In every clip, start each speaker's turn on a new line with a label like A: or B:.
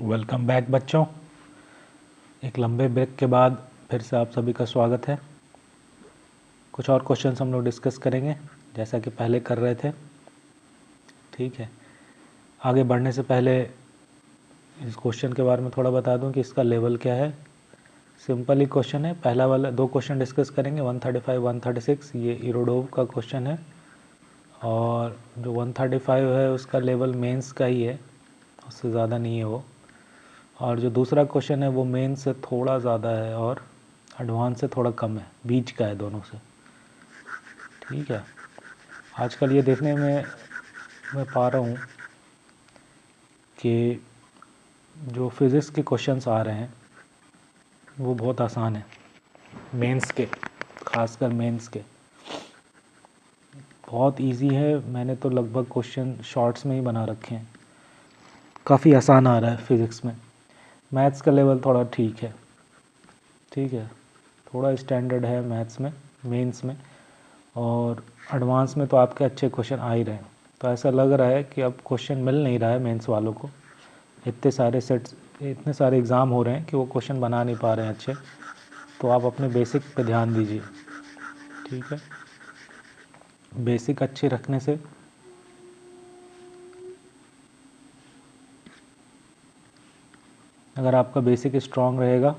A: Welcome back बच्चों। एक लंबे ब्रेक के बाद फिर से आप सभी का स्वागत है। कुछ और क्वेश्चंस हम लोग डिस्कस करेंगे जैसा कि पहले कर रहे थे। ठीक है, आगे बढ़ने से पहले इस क्वेश्चन के बारे में थोड़ा बता दूं कि इसका लेवल क्या है। सिंपल ही क्वेश्चन है। पहला वाला दो क्वेश्चन डिस्कस करेंगे, 135 136, ये इरोडोव का क्वेश्चन है और जो 135 है उसका लेवल मेंस का ही है, उससे ज़्यादा नहीं है वो। और जो दूसरा क्वेश्चन है वो मेन से थोड़ा ज़्यादा है और एडवांस से थोड़ा कम है, बीच का है दोनों से। ठीक है, आजकल ये देखने में मैं पा रहा हूँ कि जो फिज़िक्स के क्वेश्चंस आ रहे हैं वो बहुत आसान है, मेंस के, खासकर मेंस के बहुत इजी है। मैंने तो लगभग क्वेश्चन शॉर्ट्स में ही बना रखे हैं, काफ़ी आसान आ रहा है फिज़िक्स में। मैथ्स का लेवल थोड़ा ठीक है, ठीक है, थोड़ा स्टैंडर्ड है मैथ्स में, मेंस में, और एडवांस में तो आपके अच्छे क्वेश्चन आ ही रहे हैं। तो ऐसा लग रहा है कि अब क्वेश्चन मिल नहीं रहा है मेंस वालों को, इतने सारे सेट्स, इतने सारे एग्ज़ाम हो रहे हैं कि वो क्वेश्चन बना नहीं पा रहे हैं अच्छे। तो आप अपने बेसिक पे ध्यान दीजिए। ठीक है, बेसिक अच्छे रखने से अगर आपका बेसिक स्ट्रांग रहेगा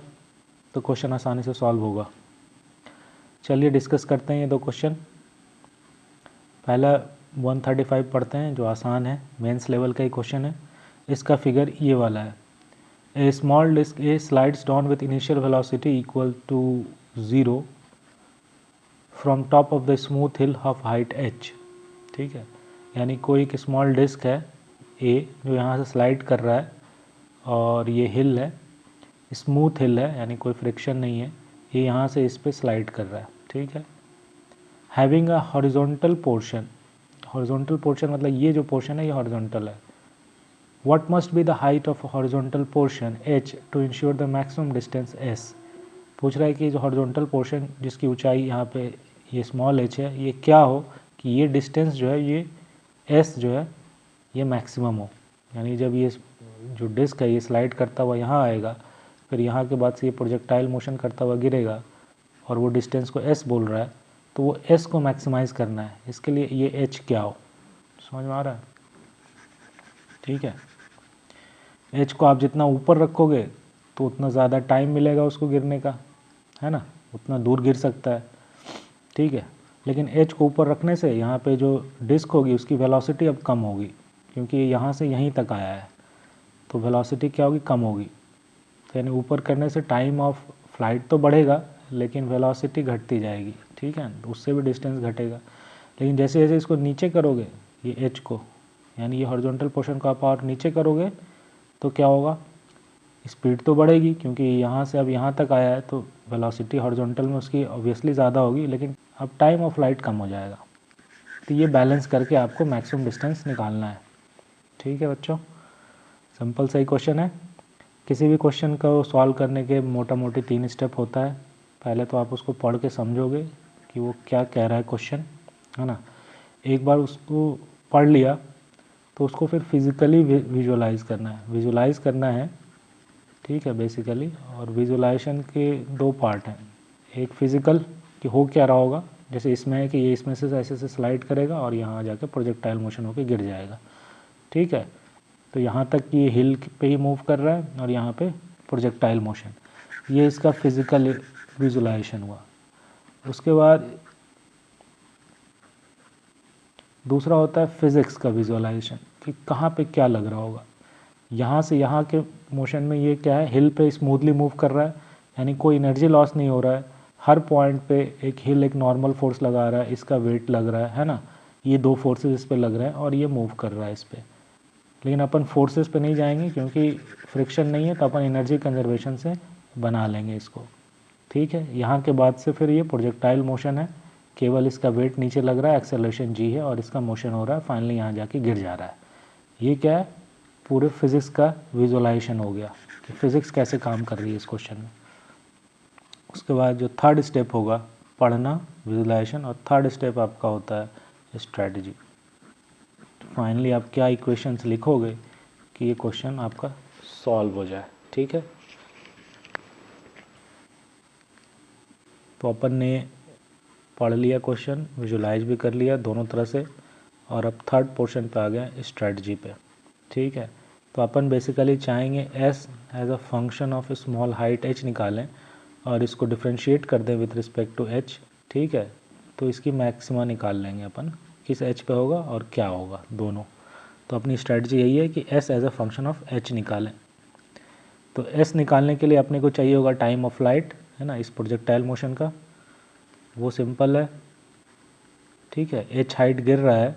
A: तो क्वेश्चन आसानी से सॉल्व होगा। चलिए डिस्कस करते हैं ये दो क्वेश्चन। पहला 135 पढ़ते हैं जो आसान है, मेंस लेवल का ही क्वेश्चन है। इसका फिगर ये वाला है। A small disk A slides down with initial velocity equal to 0 from top of the smooth hill of height h। ठीक है, यानी कोई एक स्मॉल डिस्क है A जो यहाँ से स्लाइड कर रहा है और ये हिल है, स्मूथ हिल है यानी कोई फ्रिक्शन नहीं है, ये यहाँ से इस पे स्लाइड कर रहा है। ठीक है, having a horizontal portion, horizontal portion मतलब ये जो पोर्शन है ये हॉरिजॉन्टल है। What must be the height of a horizontal portion h to ensure the maximum distance s। पूछ रहा है कि जो हॉरिजॉन्टल पोर्शन जिसकी ऊंचाई यहाँ पे ये स्मॉल h है, ये क्या हो कि ये डिस्टेंस जो है ये s जो है ये मैक्सिमम हो। यानी जब ये जो डिस्क है ये स्लाइड करता हुआ यहाँ आएगा, फिर यहाँ के बाद से ये प्रोजेक्टाइल मोशन करता हुआ गिरेगा और वो डिस्टेंस को s बोल रहा है, तो वो s को मैक्सिमाइज़ करना है। इसके लिए ये h क्या हो, समझ में आ रहा है? ठीक है, एच को आप जितना ऊपर रखोगे तो उतना ज़्यादा टाइम मिलेगा उसको गिरने का, है ना, उतना दूर गिर सकता है। ठीक है, लेकिन एच को ऊपर रखने से यहाँ पे जो डिस्क होगी उसकी वेलोसिटी अब कम होगी, क्योंकि यहाँ से यहीं तक आया है, तो वेलोसिटी क्या होगी, कम होगी। तो यानी ऊपर करने से टाइम ऑफ फ्लाइट तो बढ़ेगा लेकिन वेलोसिटी घटती जाएगी। ठीक है, उससे भी डिस्टेंस घटेगा। लेकिन जैसे जैसे इसको नीचे करोगे, ये एच को, यानी ये हॉरिजॉन्टल पोर्शन को आप और नीचे करोगे तो क्या होगा, स्पीड तो बढ़ेगी क्योंकि यहाँ से अब यहाँ तक आया है, तो वेलोसिटी हॉरिजॉन्टल में उसकी ऑब्वियसली ज़्यादा होगी, लेकिन अब टाइम ऑफ फ्लाइट कम हो जाएगा। तो ये बैलेंस करके आपको मैक्सिमम डिस्टेंस निकालना है। ठीक है बच्चों, सिंपल सही क्वेश्चन है। किसी भी क्वेश्चन को सॉल्व करने के मोटा मोटी 3 स्टेप होता है। पहले तो आप उसको पढ़ के समझोगे कि वो क्या कह रहा है क्वेश्चन, है ना। एक बार उसको पढ़ लिया तो उसको फिर फिज़िकली विजुअलाइज़ करना है, विजुअलाइज़ करना है। ठीक है, बेसिकली। और विजुअलाइजेशन के 2 पार्ट हैं, एक फिज़िकल कि हो क्या रहा होगा, जैसे इसमें है कि ये इसमें से ऐसे से स्लाइड करेगा और यहाँ जाकर प्रोजेक्टाइल मोशन होकर गिर जाएगा। ठीक है, तो यहाँ तक ये हिल पे ही मूव कर रहा है और यहाँ पे प्रोजेक्टाइल मोशन, ये इसका फिज़िकल विजुअलाइजेशन हुआ। उसके बाद दूसरा होता है फिज़िक्स का विजुअलाइजेशन कि कहाँ पे क्या लग रहा होगा। यहाँ से यहाँ के मोशन में ये क्या है, हिल पे स्मूथली मूव कर रहा है, यानी कोई एनर्जी लॉस नहीं हो रहा है। हर पॉइंट पे एक हिल एक नॉर्मल फोर्स लगा रहा है, इसका वेट लग रहा है ना, ये 2 फोर्सेस इस पे लग रहे हैं और ये मूव कर रहा है इस पर। लेकिन अपन फोर्सेस पे नहीं जाएंगे क्योंकि फ्रिक्शन नहीं है, तो अपन एनर्जी कंजर्वेशन से बना लेंगे इसको। ठीक है, यहाँ के बाद से फिर ये प्रोजेक्टाइल मोशन है, केवल इसका वेट नीचे लग रहा है, एक्सेलरेशन जी है और इसका मोशन हो रहा है, फाइनली यहाँ जाके गिर जा रहा है। ये क्या है, पूरे फिज़िक्स का विजुअलाइजेशन हो गया कि फ़िज़िक्स कैसे काम कर रही है इस क्वेश्चन में। उसके बाद जो थर्ड स्टेप होगा, पढ़ना, विजुअलाइजेशन, और थर्ड स्टेप आपका होता है स्ट्रेटजी। फाइनली आप क्या इक्वेशंस लिखोगे कि ये क्वेश्चन आपका सॉल्व हो जाए। ठीक है, तो अपन ने पढ़ लिया क्वेश्चन, विजुलाइज भी कर लिया दोनों तरह से, और अब थर्ड पोर्शन पे आ गया स्ट्रेटजी पे। ठीक है, तो अपन बेसिकली चाहेंगे S as a function of small height H निकालें और इसको डिफ्रेंशिएट कर दें विथ रिस्पेक्ट टू एच। ठीक है, तो इसकी मैक्सिमा निकाल लेंगे अपन, किस एच पे होगा और क्या होगा दोनों। तो अपनी स्ट्रेटजी यही है कि S as a function of H निकालें। तो एस निकालने के लिए अपने को चाहिए होगा टाइम ऑफ लाइट, है ना, इस प्रोजेक्टाइल मोशन का, वो सिंपल है। ठीक है, एच हाइट गिर रहा है,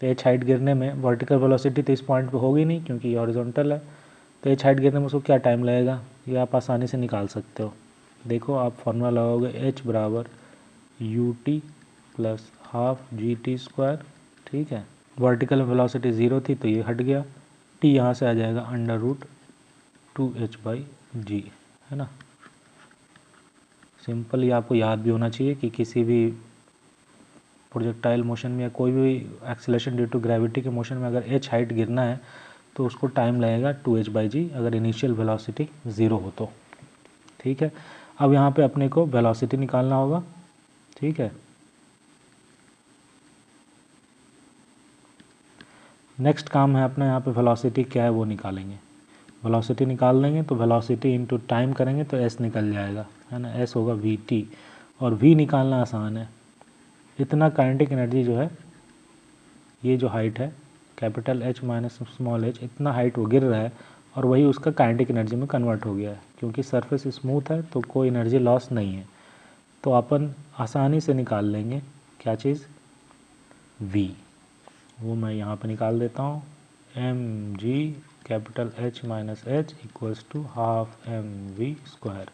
A: तो एच हाइट गिरने में वर्टिकल वेलोसिटी तो इस पॉइंट पे होगी नहीं क्योंकि ये हॉरिजॉन्टल है, तो एच हाइट गिरने में उसको क्या टाइम लगेगा ये आप आसानी से निकाल सकते हो। देखो आप फॉर्मूला लगाओगे एच बराबर U T plus half G T square. ठीक है, वर्टिकल वेलोसिटी 0 थी तो ये हट गया, टी यहाँ से आ जाएगा अंडर रूट 2h/g, है ना। सिंपल, ये आपको याद भी होना चाहिए कि किसी भी प्रोजेक्टाइल मोशन में या कोई भी एक्सीलरेशन ड्यू टू ग्रेविटी के मोशन में अगर एच हाइट गिरना है तो उसको टाइम लगेगा 2h/g अगर इनिशियल वेलोसिटी 0 हो तो। ठीक है, अब यहाँ पे अपने को वेलोसिटी निकालना होगा। ठीक है, नेक्स्ट काम है अपना यहाँ पे वेलोसिटी क्या है वो निकालेंगे। वेलोसिटी निकाल देंगे तो वेलोसिटी इनटू टाइम करेंगे तो एस निकल जाएगा, है ना, एस होगा वी टी, और वी निकालना आसान है। इतना काइनेटिक एनर्जी जो है, ये जो हाइट है capital H minus small H, इतना हाइट वो गिर रहा है और वही उसका काइनेटिक एनर्जी में कन्वर्ट हो गया है। क्योंकि सरफेस स्मूथ है तो कोई एनर्जी लॉस नहीं है, तो अपन आसानी से निकाल लेंगे क्या चीज़, v। वो मैं यहाँ पे निकाल देता हूँ, M G capital H minus H equals to half M V square.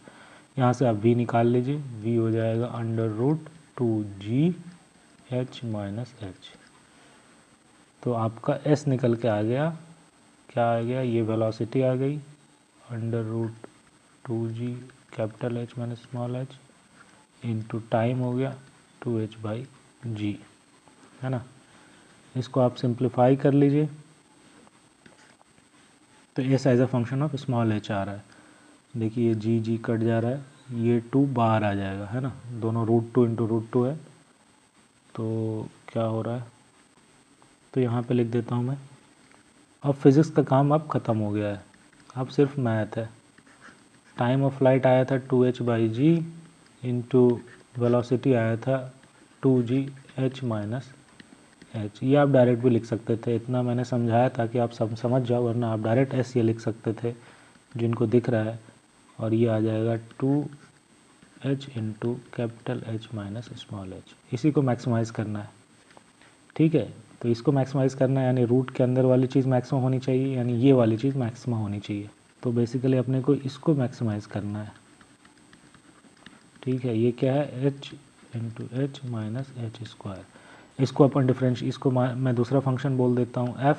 A: यहाँ से आप v निकाल लीजिए, v हो जाएगा under root 2g h minus H. तो आपका s निकल के आ गया, क्या आ गया, ये वेलोसिटी आ गई under root 2g capital h minus small h into time हो गया 2h/g, है ना। इसको आप सिंप्लीफाई कर लीजिए तो s as a function of small h आ रहा है। देखिए ये g कट जा रहा है, ये 2 बाहर आ जाएगा, है ना, दोनों √2 इंटू √2 है, तो क्या हो रहा है, तो यहाँ पे लिख देता हूँ मैं। अब फिज़िक्स का काम अब ख़त्म हो गया है, अब सिर्फ मैथ है। टाइम ऑफ लाइट आया था 2h/g इंटू वेलोसिटी आया था 2g h माइनस एच। ये आप डायरेक्ट भी लिख सकते थे, इतना मैंने समझाया ताकि आप सब समझ जाओ, वरना आप डायरेक्ट एस ये लिख सकते थे जिनको दिख रहा है, और ये आ जाएगा 2h into capital H minus small h। इसी को मैक्सिमाइज़ करना है। ठीक है, तो इसको मैक्सिमाइज़ करना है यानी रूट के अंदर वाली चीज़ मैक्सिमम होनी चाहिए, यानी ये वाली चीज़ मैक्सिमम होनी चाहिए। तो बेसिकली अपने को इसको मैक्सिमाइज़ करना है। ठीक है, ये क्या है, h into H minus H square. इसको अपन इसको मैं दूसरा फंक्शन बोल देता हूँ f।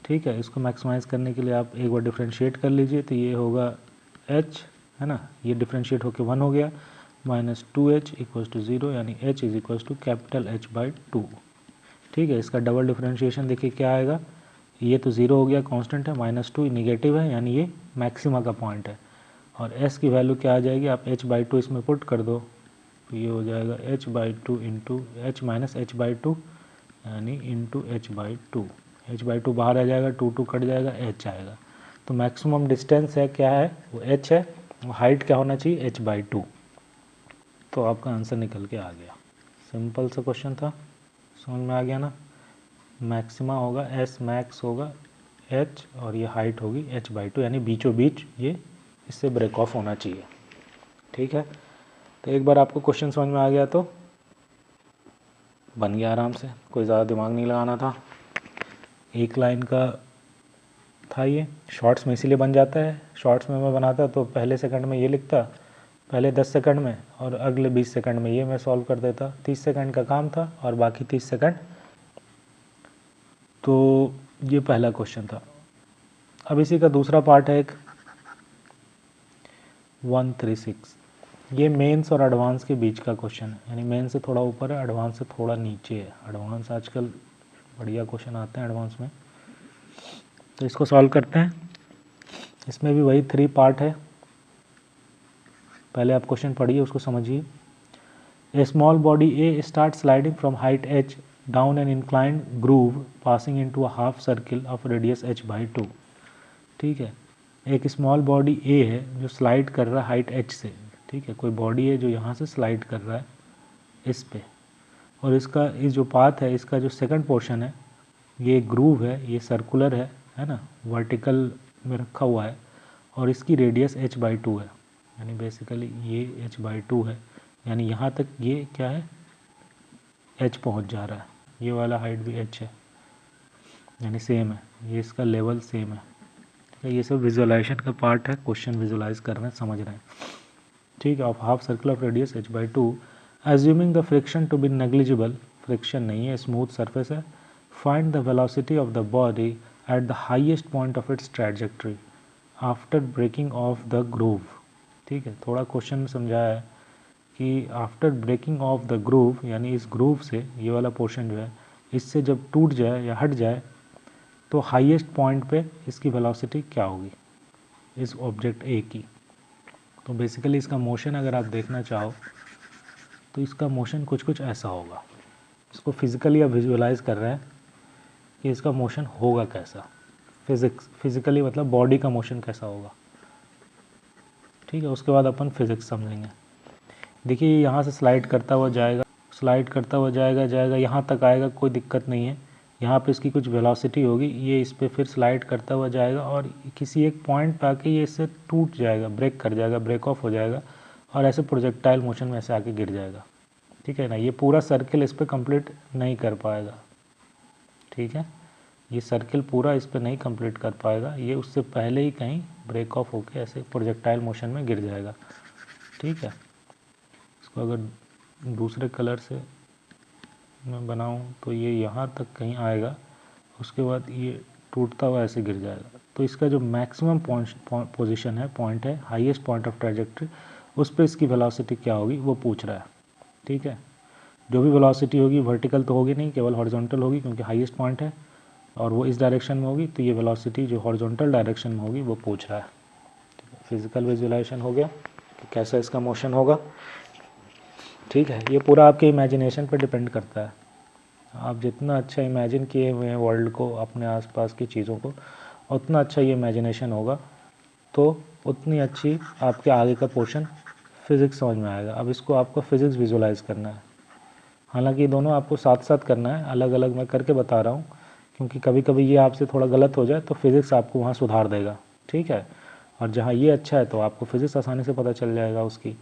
A: ठीक है, इसको मैक्सिमाइज़ करने के लिए आप एक बार डिफ्रेंशिएट कर लीजिए, तो ये होगा h, है ना, ये डिफ्रेंशिएट होकर 1 हो गया, माइनस 2h इक्वल्स टू 0, यानी h is equals to capital h/2। ठीक है, इसका डबल डिफ्रेंशिएशन देखिए क्या आएगा, ये तो 0 हो गया, कांस्टेंट है, -2 निगेटिव है यानी ये मैक्सिमा का पॉइंट है, और s की वैल्यू क्या आ जाएगी, आप h/2 इसमें पुट कर दो, तो ये हो जाएगा h/2 into h minus h/2 यानी इंटू h/2। h/2 बाहर आ जाएगा, 2 कट जाएगा, h आएगा। तो मैक्सिमम डिस्टेंस है क्या है, वो h है, और हाइट क्या होना चाहिए, h/2। तो आपका आंसर निकल के आ गया। सिंपल सा क्वेश्चन था, समझ में आ गया ना। मैक्सिमा होगा s मैक्स होगा h, और ये हाइट होगी h/2, यानी बीचों बीच ये इससे ब्रेक ऑफ होना चाहिए। ठीक है, तो एक बार आपको क्वेश्चन समझ में आ गया तो बन गया आराम से, कोई ज़्यादा दिमाग नहीं लगाना था। एक लाइन का था ये, शॉर्ट्स में इसीलिए बन जाता है। शॉर्ट्स में मैं बनाता तो पहले सेकंड में ये लिखता, पहले 10 सेकंड में, और अगले 20 सेकंड में ये मैं सॉल्व कर देता। 30 सेकंड का काम था और बाकी 30 सेकंड। तो ये पहला क्वेश्चन था। अब इसी का दूसरा पार्ट है एक 136। ये मेंस और एडवांस के बीच का क्वेश्चन है, यानी मेंस से थोड़ा ऊपर है, एडवांस से थोड़ा नीचे है। एडवांस आजकल बढ़िया क्वेश्चन आते हैं एडवांस में, तो इसको सॉल्व करते हैं। इसमें भी वही 3 पार्ट है, पहले आप क्वेश्चन पढ़िए उसको समझिए। A small body a start sliding from height h down an inclined groove passing into a half circle of radius h/2। ठीक है, एक स्मॉल बॉडी ए है जो स्लाइड कर रहा है हाइट h से। ठीक है, कोई बॉडी है जो यहाँ से स्लाइड कर रहा है इस पे, और इसका इस जो पाथ है इसका जो सेकंड पोर्शन है ये ग्रूव है, ये सर्कुलर है ना, वर्टिकल में रखा हुआ है, और इसकी रेडियस h/2 है, यानी बेसिकली ये h/2 है, यानी यहाँ तक ये क्या है h पहुँच जा रहा है, ये वाला हाइट भी h है, यानी सेम है, ये इसका लेवल सेम है। ठीक है, ये सब विजुअलाइजेशन का पार्ट है, क्वेश्चन विजुअलाइज कर रहे हैं, समझ रहे हैं। ठीक है, of half circle of radius h/2 assuming the friction to be negligible, friction नहीं है, स्मूथ सरफेस है, find the velocity of the body at the highest point of its trajectory after breaking off the groove. ठीक है, थोड़ा question में समझाया है कि after breaking off the groove, यानी इस ग्रूव से ये वाला पोर्शन जो है इससे जब टूट जाए या हट जाए तो हाईएस्ट पॉइंट पे इसकी वेलोसिटी क्या होगी इस ऑब्जेक्ट ए की। तो बेसिकली इसका मोशन अगर आप देखना चाहो तो इसका मोशन कुछ ऐसा होगा। इसको फिज़िकली आप विजुअलाइज कर रहे हैं कि इसका मोशन होगा कैसा, फिज़िकली मतलब बॉडी का मोशन कैसा होगा। ठीक है, उसके बाद अपन फिज़िक्स समझेंगे। देखिए यहाँ से स्लाइड करता हुआ जाएगा, स्लाइड करता हुआ जाएगा यहाँ तक आएगा, कोई दिक्कत नहीं है, यहाँ पे इसकी कुछ वेलोसिटी होगी, ये इस पर फिर स्लाइड करता हुआ जाएगा और किसी एक पॉइंट पे आके ये इससे टूट जाएगा, ब्रेक कर जाएगा, ब्रेक ऑफ हो जाएगा और ऐसे प्रोजेक्टाइल मोशन में ऐसे आके गिर जाएगा। ठीक है ना, ये पूरा सर्किल इस पर कंप्लीट नहीं कर पाएगा। ठीक है, ये सर्किल पूरा इस पर नहीं कंप्लीट कर पाएगा, ये उससे पहले ही कहीं ब्रेक ऑफ होके ऐसे प्रोजेक्टाइल मोशन में गिर जाएगा। ठीक है, इसको अगर दूसरे कलर से मैं बनाऊं तो ये यहाँ तक कहीं आएगा, उसके बाद ये टूटता हुआ ऐसे गिर जाएगा। तो इसका जो मैक्सिमम पोजीशन है, पॉइंट है, हाईएस्ट पॉइंट ऑफ ट्रैजेक्टरी, उस पर इसकी वेलोसिटी क्या होगी वो पूछ रहा है। ठीक है, जो भी वेलोसिटी होगी वर्टिकल तो होगी नहीं, केवल हॉरिजॉन्टल होगी क्योंकि हाईएस्ट पॉइंट है और वो इस डायरेक्शन में होगी, तो ये वेलोसिटी जो हॉरिजॉन्टल डायरेक्शन में होगी वो पूछ रहा है। फिजिकल विजुअलाइजेशन हो गया कि कैसा इसका मोशन होगा। ठीक है, ये पूरा आपके इमेजिनेशन पर डिपेंड करता है, आप जितना अच्छा इमेजिन किए हुए हैं वर्ल्ड को, अपने आसपास की चीज़ों को, उतना अच्छा ये इमेजिनेशन होगा, तो उतनी अच्छी आपके आगे का पोर्शन फिज़िक्स समझ में आएगा। अब इसको आपको फिज़िक्स विजुअलाइज करना है, हालांकि ये दोनों आपको साथ साथ करना है, अलग अलग मैं करके बता रहा हूँ क्योंकि कभी कभी ये आपसे थोड़ा गलत हो जाए तो फिज़िक्स आपको वहाँ सुधार देगा। ठीक है, और जहाँ ये अच्छा है तो आपको फिज़िक्स आसानी से पता चल जाएगा उसकी।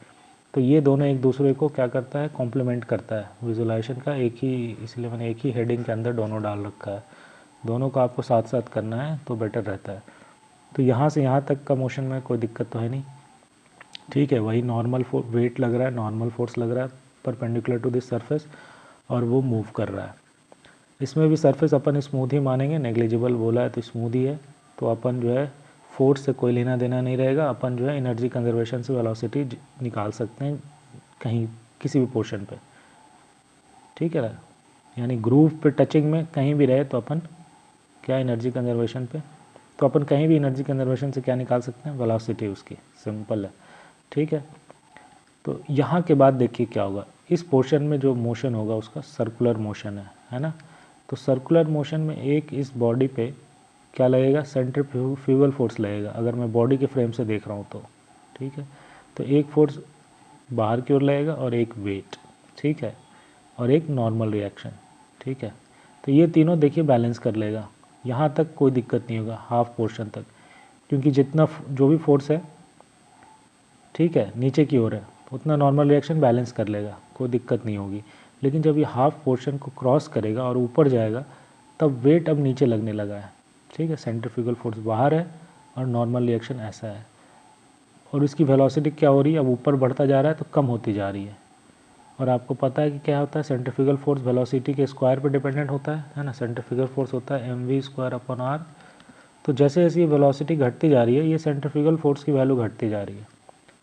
A: तो ये दोनों एक दूसरे को क्या करता है, कॉम्प्लीमेंट करता है विजुअलाइजेशन का, एक ही, इसलिए मैंने एक ही हेडिंग के अंदर दोनों डाल रखा है, दोनों को आपको साथ साथ करना है तो बेटर रहता है। तो यहाँ से यहाँ तक का मोशन में कोई दिक्कत तो है नहीं। ठीक है, वही नॉर्मल वेट लग रहा है, नॉर्मल फोर्स लग रहा है परपेंडिकुलर टू दिस सरफेस और वो मूव कर रहा है। इसमें भी सरफेस अपन स्मूथ ही मानेंगे, नेग्लिजिबल बोला है तो स्मूथ ही है, तो अपन जो है फोर्स से कोई लेना देना नहीं रहेगा, अपन जो है एनर्जी कंजर्वेशन से वेलोसिटी निकाल सकते हैं कहीं किसी भी पोर्शन पे। ठीक है ना, यानी ग्रूव पे टचिंग में कहीं भी रहे तो अपन क्या एनर्जी कंजर्वेशन पे, तो अपन कहीं भी एनर्जी कंजर्वेशन से क्या निकाल सकते हैं, वेलोसिटी उसकी, सिंपल है। ठीक है, तो यहाँ के बाद देखिए क्या होगा, इस पोर्शन में जो मोशन होगा उसका सर्कुलर मोशन है ना, तो सर्कुलर मोशन में एक इस बॉडी पे क्या लगेगा, सेंट्रीफ्यूगल फोर्स लगेगा, अगर मैं बॉडी के फ्रेम से देख रहा हूँ तो। ठीक है, तो एक फोर्स बाहर की ओर लगेगा और एक वेट, ठीक है, और एक नॉर्मल रिएक्शन। ठीक है, तो ये तीनों देखिए बैलेंस कर लेगा, यहाँ तक कोई दिक्कत नहीं होगा हाफ पोर्शन तक, क्योंकि जितना जो भी फोर्स है, ठीक है, नीचे की ओर है, उतना नॉर्मल रिएक्शन बैलेंस कर लेगा, कोई दिक्कत नहीं होगी। लेकिन जब ये हाफ पोर्शन को क्रॉस करेगा और ऊपर जाएगा तब वेट अब नीचे लगने लगा है। ठीक है, सेंट्रीफ्यूगल फोर्स बाहर है और नॉर्मल रिएक्शन ऐसा है, और इसकी वेलोसिटी क्या हो रही है, अब ऊपर बढ़ता जा रहा है तो कम होती जा रही है। और आपको पता है कि क्या होता है, सेंट्रीफ्यूगल फोर्स वेलोसिटी के स्क्वायर पर डिपेंडेंट होता है ना, सेंट्रीफ्यूगल फोर्स होता है mv²/r। तो जैसे जैसे ये वेलोसिटी घटती जा रही है, ये सेंट्रीफ्यूगल फोर्स की वैल्यू घटती जा रही है,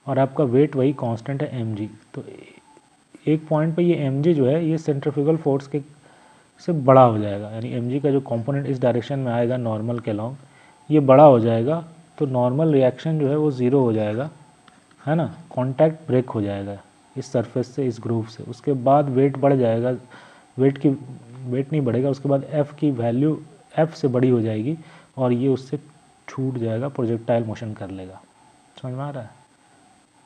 A: और आपका वेट वही कांस्टेंट है mg। तो एक पॉइंट पे ये mg जो है ये सेंट्रीफ्यूगल फोर्स के से बड़ा हो जाएगा, यानी mg का जो कंपोनेंट इस डायरेक्शन में आएगा नॉर्मल के लॉन्ग, ये बड़ा हो जाएगा तो नॉर्मल रिएक्शन जो है वो ज़ीरो हो जाएगा, है ना, कांटेक्ट ब्रेक हो जाएगा इस सरफेस से, इस ग्रूव से। उसके बाद वेट बढ़ जाएगा, वेट नहीं बढ़ेगा, उसके बाद एफ़ की वैल्यू एफ़ से बड़ी हो जाएगी और ये उससे छूट जाएगा, प्रोजेक्टाइल मोशन कर लेगा। समझ में आ रहा है?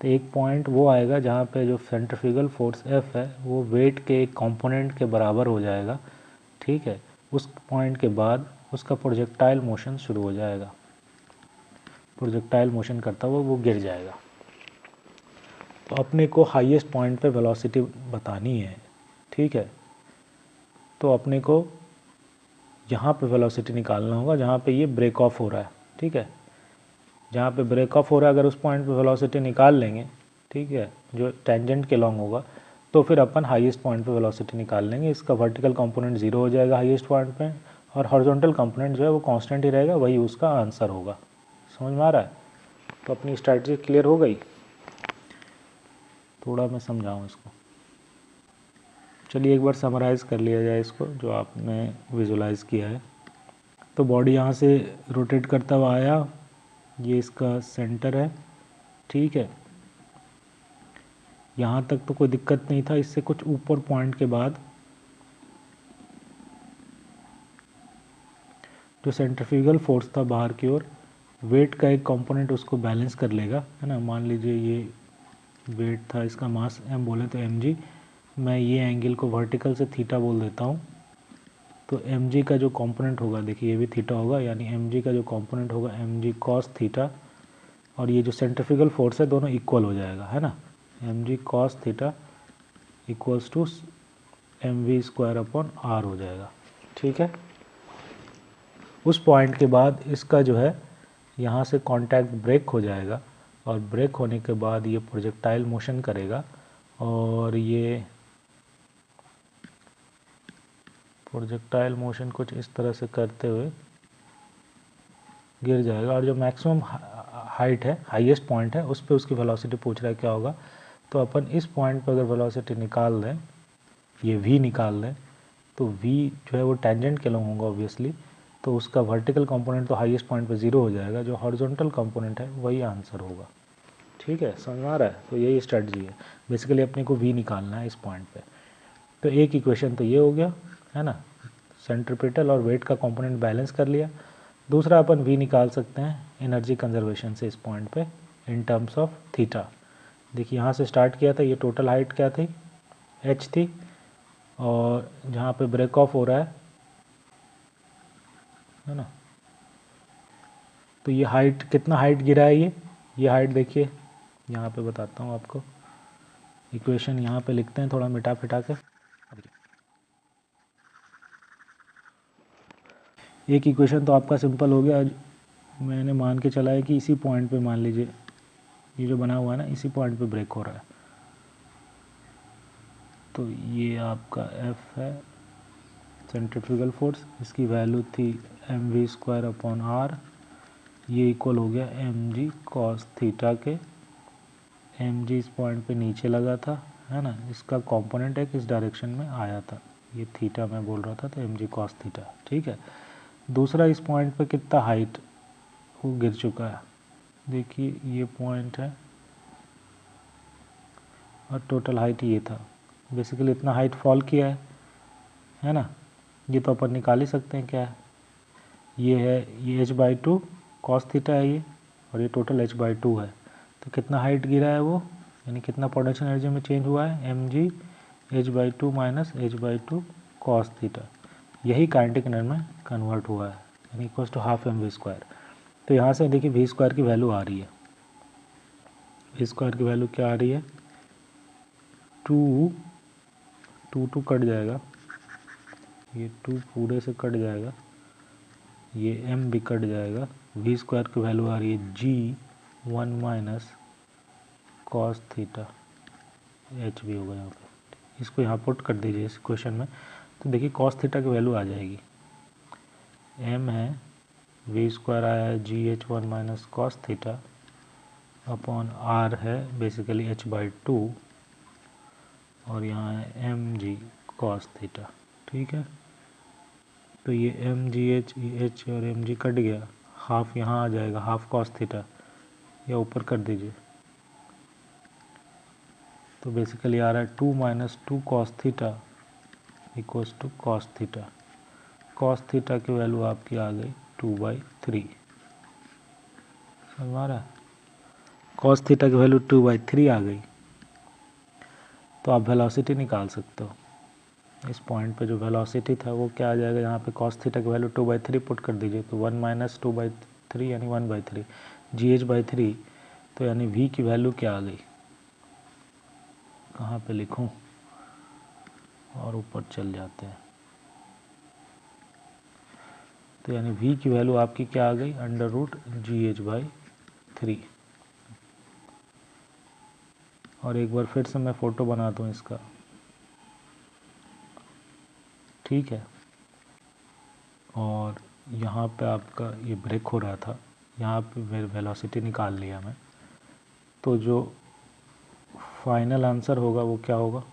A: तो एक पॉइंट वो आएगा जहाँ पे जो सेंट्रीफ्यूगल फोर्स एफ है वो वेट के एक कंपोनेंट के बराबर हो जाएगा, ठीक है। उस पॉइंट के बाद उसका प्रोजेक्टाइल मोशन शुरू हो जाएगा, प्रोजेक्टाइल मोशन करता हुआ वो गिर जाएगा। तो अपने को हाईएस्ट पॉइंट पे वेलोसिटी बतानी है, ठीक है। तो अपने को यहाँ पे वेलोसिटी निकालना होगा जहाँ पे ये ब्रेक ऑफ हो रहा है, ठीक है। जहाँ पे ब्रेक ऑफ हो रहा है अगर उस पॉइंट पे वेलोसिटी निकाल लेंगे, ठीक है, जो टेंजेंट के लॉन्ग होगा, तो फिर अपन हाईएस्ट पॉइंट पे वेलोसिटी निकाल लेंगे। इसका वर्टिकल कंपोनेंट ज़ीरो हो जाएगा हाईएस्ट पॉइंट पे, और हॉरिजॉन्टल कंपोनेंट जो है वो कांस्टेंट ही रहेगा, वही उसका आंसर होगा। समझ में आ रहा है? तो अपनी स्ट्रैटेजी क्लियर हो गई। थोड़ा मैं समझाऊँ इसको, चलिए एक बार समराइज़ कर लिया जाए इसको जो आपने विजुलाइज़ किया है। तो बॉडी यहाँ से रोटेट करता हुआ आया, ये इसका सेंटर है, ठीक है। यहाँ तक तो कोई दिक्कत नहीं था, इससे कुछ ऊपर पॉइंट के बाद जो सेंट्रीफ्यूगल फोर्स था बाहर की ओर, वेट का एक कंपोनेंट उसको बैलेंस कर लेगा, है ना। मान लीजिए ये वेट था, इसका मास m बोले तो mg, मैं ये एंगल को वर्टिकल से थीटा बोल देता हूँ। तो mg का जो कंपोनेंट होगा, देखिए ये भी थीटा होगा, यानी mg का जो कंपोनेंट होगा mg cos थीटा, और ये जो सेंट्रीफ्यूगल फोर्स है दोनों इक्वल हो जाएगा, है ना। mg cos theta equals to mv square upon r हो जाएगा, ठीक है। उस पॉइंट के बाद इसका जो है यहाँ से कांटेक्ट ब्रेक हो जाएगा, और ब्रेक होने के बाद ये प्रोजेक्टाइल मोशन करेगा, और ये प्रोजेक्टाइल मोशन कुछ इस तरह से करते हुए गिर जाएगा। और जो मैक्सिमम हाइट है, हाईएस्ट पॉइंट है, उस पर उसकी वेलोसिटी पूछ रहा है क्या होगा। तो अपन इस पॉइंट पर अगर वेलोसिटी निकाल दें, ये v निकाल दें, तो v जो है वो टेंजेंट के लॉन्ग होगा ऑब्वियसली, तो उसका वर्टिकल कंपोनेंट तो हाईएस्ट पॉइंट पे ज़ीरो हो जाएगा, जो हॉरिजॉन्टल कंपोनेंट है वही आंसर होगा, ठीक है। समझ में आ रहा है? तो यही स्ट्रेटजी है, बेसिकली अपने को v निकालना है इस पॉइंट पे। तो एक इक्वेशन तो ये हो गया, है ना, सेंट्रीपिटल और वेट का कंपोनेंट बैलेंस कर लिया। दूसरा अपन v निकाल सकते हैं एनर्जी कंजर्वेशन से इस पॉइंट पे इन टर्म्स ऑफ थीटा। देखिए यहाँ से स्टार्ट किया था, ये टोटल हाइट क्या थी, h थी, और जहाँ पे ब्रेक ऑफ हो रहा है ना, तो ये हाइट, कितना हाइट गिरा है ये हाइट देखिए, यहाँ पे बताता हूँ आपको, इक्वेशन यहाँ पे लिखते हैं थोड़ा मिटा फिटा के। एक इक्वेशन तो आपका सिंपल हो गया, मैंने मान के चला है कि इसी पॉइंट पे, मान लीजिए ये जो बना हुआ है ना, इसी पॉइंट पे ब्रेक हो रहा है। तो ये आपका F है सेंट्रीफ्यूगल फोर्स, इसकी वैल्यू थी mv स्क्वायर अपॉन r, ये इक्वल हो गया mg cos थीटा के। mg इस पॉइंट पे नीचे लगा था, है ना, इसका कंपोनेंट एक इस डायरेक्शन में आया था, ये थीटा मैं बोल रहा था, तो mg cos थीटा, ठीक है। दूसरा इस पॉइंट पे कितना हाइट वो गिर चुका है, देखिए ये पॉइंट है और टोटल हाइट ये था, बेसिकली इतना हाइट फॉल किया है ना। ये तो अपन निकाल ही सकते हैं क्या है, ये है, ये h/2 cos थीटा है ये, और ये टोटल h/2 है। तो कितना हाइट गिरा है वो, यानी कितना पोटेंशियल एनर्जी में चेंज हुआ है, mg h/2 minus h/2 cos theta, यही काइनेटिक एनर्जी में कन्वर्ट हुआ है, यानी equals to half mv square. तो यहाँ से देखिए v स्क्वायर की वैल्यू आ रही है, v स्क्वायर की वैल्यू क्या आ रही है, 2 कट जाएगा, ये 2 पूरे से कट जाएगा, ये m भी कट जाएगा, v स्क्वायर की वैल्यू आ रही है g1 minus cos theta, h भी होगा यहाँ पे, इसको यहाँ पुट कर दीजिए इस क्वेश्चन में। तो देखिए कॉस थीटा की वैल्यू आ जाएगी, m है, v स्क्वायर आया है gh1 minus cos theta upon r है बेसिकली h/2, और यहाँ है mg cos थीटा, ठीक है। तो ये mgh और mg कट गया, हाफ यहाँ आ जाएगा, हाफ कॉस थीटा, या ऊपर कर दीजिए। तो बेसिकली आ रहा है 2 minus 2 cos theta equals to cos theta. Cos theta की वैल्यू आपकी आ गई 2/3। समझ में आ रहा है? कॉस थीटा की वैल्यू 2/3 आ गई, तो आप वेलोसिटी निकाल सकते हो। इस पॉइंट पे जो वेलोसिटी था वो क्या आ जाएगा, यहाँ पे कॉस थीटा की वैल्यू 2/3 पुट कर दीजिए, तो 1 माइनस 2/3 यानी 1/3 GH/3। तो यानी v की वैल्यू क्या आ गई, कहाँ पे लिखूँ, और ऊपर चल जाते हैं। तो यानी v की वैल्यू आपकी क्या आ गई, √GH/3। और एक बार फिर से मैं फ़ोटो बनाता हूँ इसका, ठीक है। और यहाँ पे आपका ये ब्रेक हो रहा था, यहाँ पे वेलोसिटी निकाल लिया मैं। तो जो फाइनल आंसर होगा वो क्या होगा,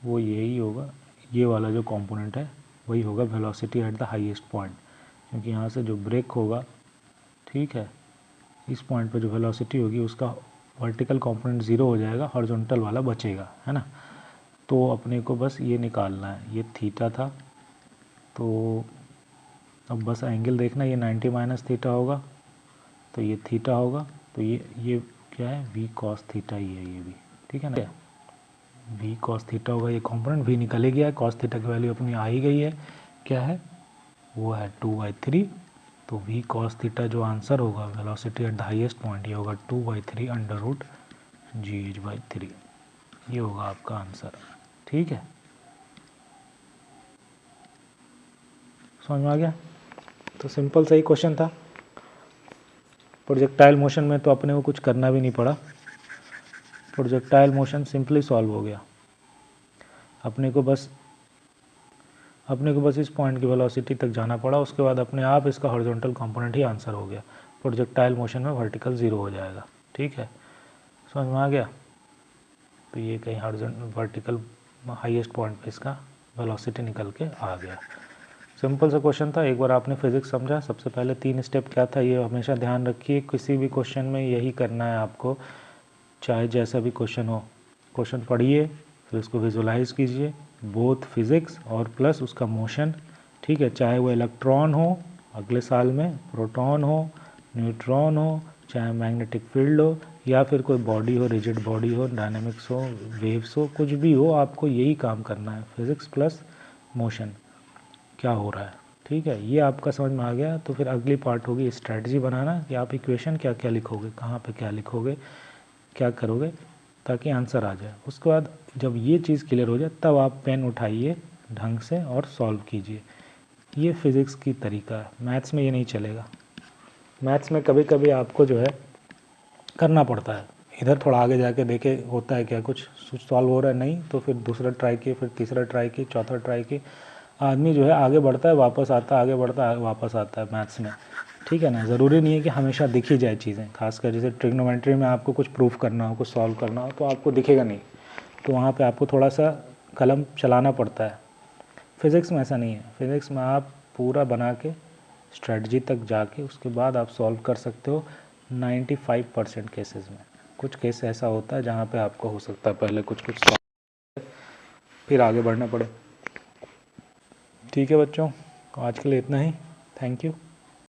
A: वो यही होगा, ये वाला जो कंपोनेंट है वही होगा velocity at the highest point. क्योंकि यहाँ से जो ब्रेक होगा, ठीक है, इस पॉइंट पे जो वेलोसिटी होगी उसका वर्टिकल कंपोनेंट 0 हो जाएगा, हॉरिजॉन्टल वाला बचेगा, है ना। तो अपने को बस ये निकालना है, ये थीटा था, तो अब बस एंगल देखना, ये 90 माइनस थीटा होगा, तो ये थीटा होगा, तो ये क्या है, वी कॉस थीटा ही है ये भी, ठीक है ना। वी कॉस थीटा होगा, ये कंपोनेंट वी निकल ही गया है, कॉस थीटा की वैल्यू अपनी आ ही गई है, क्या है वो है 2/3। तो वी कॉस थीटा जो आंसर होगा velocity at the highest point, ये होगा 2/3 √GH/3। ये होगा आपका आंसर, ठीक है। समझ में आ गया? तो सिंपल सही क्वेश्चन था। प्रोजेक्टाइल मोशन में तो अपने को कुछ करना भी नहीं पड़ा, प्रोजेक्टाइल मोशन सिंपली सॉल्व हो गया। अपने को बस इस पॉइंट की वेलोसिटी तक जाना पड़ा, उसके बाद अपने आप इसका हॉरिजॉन्टल कंपोनेंट ही आंसर हो गया। प्रोजेक्टाइल मोशन में वर्टिकल 0 हो जाएगा, ठीक है। समझ में आ गया? तो ये कहीं हॉरिजॉन्टल वर्टिकल हाईएस्ट पॉइंट पे इसका वेलोसिटी निकल के आ गया। सिंपल सा क्वेश्चन था। एक बार आपने फिजिक्स समझा, सबसे पहले 3 स्टेप क्या था ये हमेशा ध्यान रखिए। किसी भी क्वेश्चन में यही करना है आपको, चाहे जैसा भी क्वेश्चन हो। क्वेश्चन पढ़िए, फिर उसको विजुलाइज कीजिए, बोथ फिज़िक्स और प्लस उसका मोशन, ठीक है। चाहे वो इलेक्ट्रॉन हो अगले साल में, प्रोटॉन हो, न्यूट्रॉन हो, चाहे मैग्नेटिक फील्ड हो, या फिर कोई बॉडी हो, रिजिड बॉडी हो, डायनामिक्स हो, वेव्स हो, कुछ भी हो, आपको यही काम करना है, फिज़िक्स प्लस मोशन क्या हो रहा है, ठीक है। ये आपका समझ में आ गया। तो फिर अगली पार्ट होगी स्ट्रैटेजी बनाना, कि आप इक्वेशन क्या क्या लिखोगे, कहाँ पे क्या लिखोगे, क्या करोगे ताकि आंसर आ जाए। उसके बाद जब ये चीज़ क्लियर हो जाए तब आप पेन उठाइए ढंग से और सॉल्व कीजिए। ये फिज़िक्स की तरीका है, मैथ्स में ये नहीं चलेगा। मैथ्स में कभी कभी आपको जो है करना पड़ता है, इधर थोड़ा आगे जाके देखे होता है क्या, कुछ सॉल्व हो रहा है, नहीं तो फिर दूसरा ट्राई किए, फिर तीसरा ट्राई किए, चौथा ट्राई किए। आदमी जो है आगे बढ़ता है वापस आता है, आगे बढ़ता है वापस आता है मैथ्स में, ठीक है ना। ज़रूरी नहीं है कि हमेशा दिखी जाए चीज़ें, खासकर जैसे ट्रिग्नोमेट्री में आपको कुछ प्रूफ करना हो, कुछ सॉल्व करना हो, तो आपको दिखेगा नहीं, तो वहाँ पे आपको थोड़ा सा कलम चलाना पड़ता है। फिज़िक्स में ऐसा नहीं है, फिज़िक्स में आप पूरा बना के स्ट्रेटजी तक जाके उसके बाद आप सॉल्व कर सकते हो 95% केसेस में। कुछ केस ऐसा होता है जहाँ पे आपको हो सकता है पहले कुछ सॉल्व फिर आगे बढ़ना पड़े। ठीक है बच्चों, आज के लिए इतना ही। Thank you.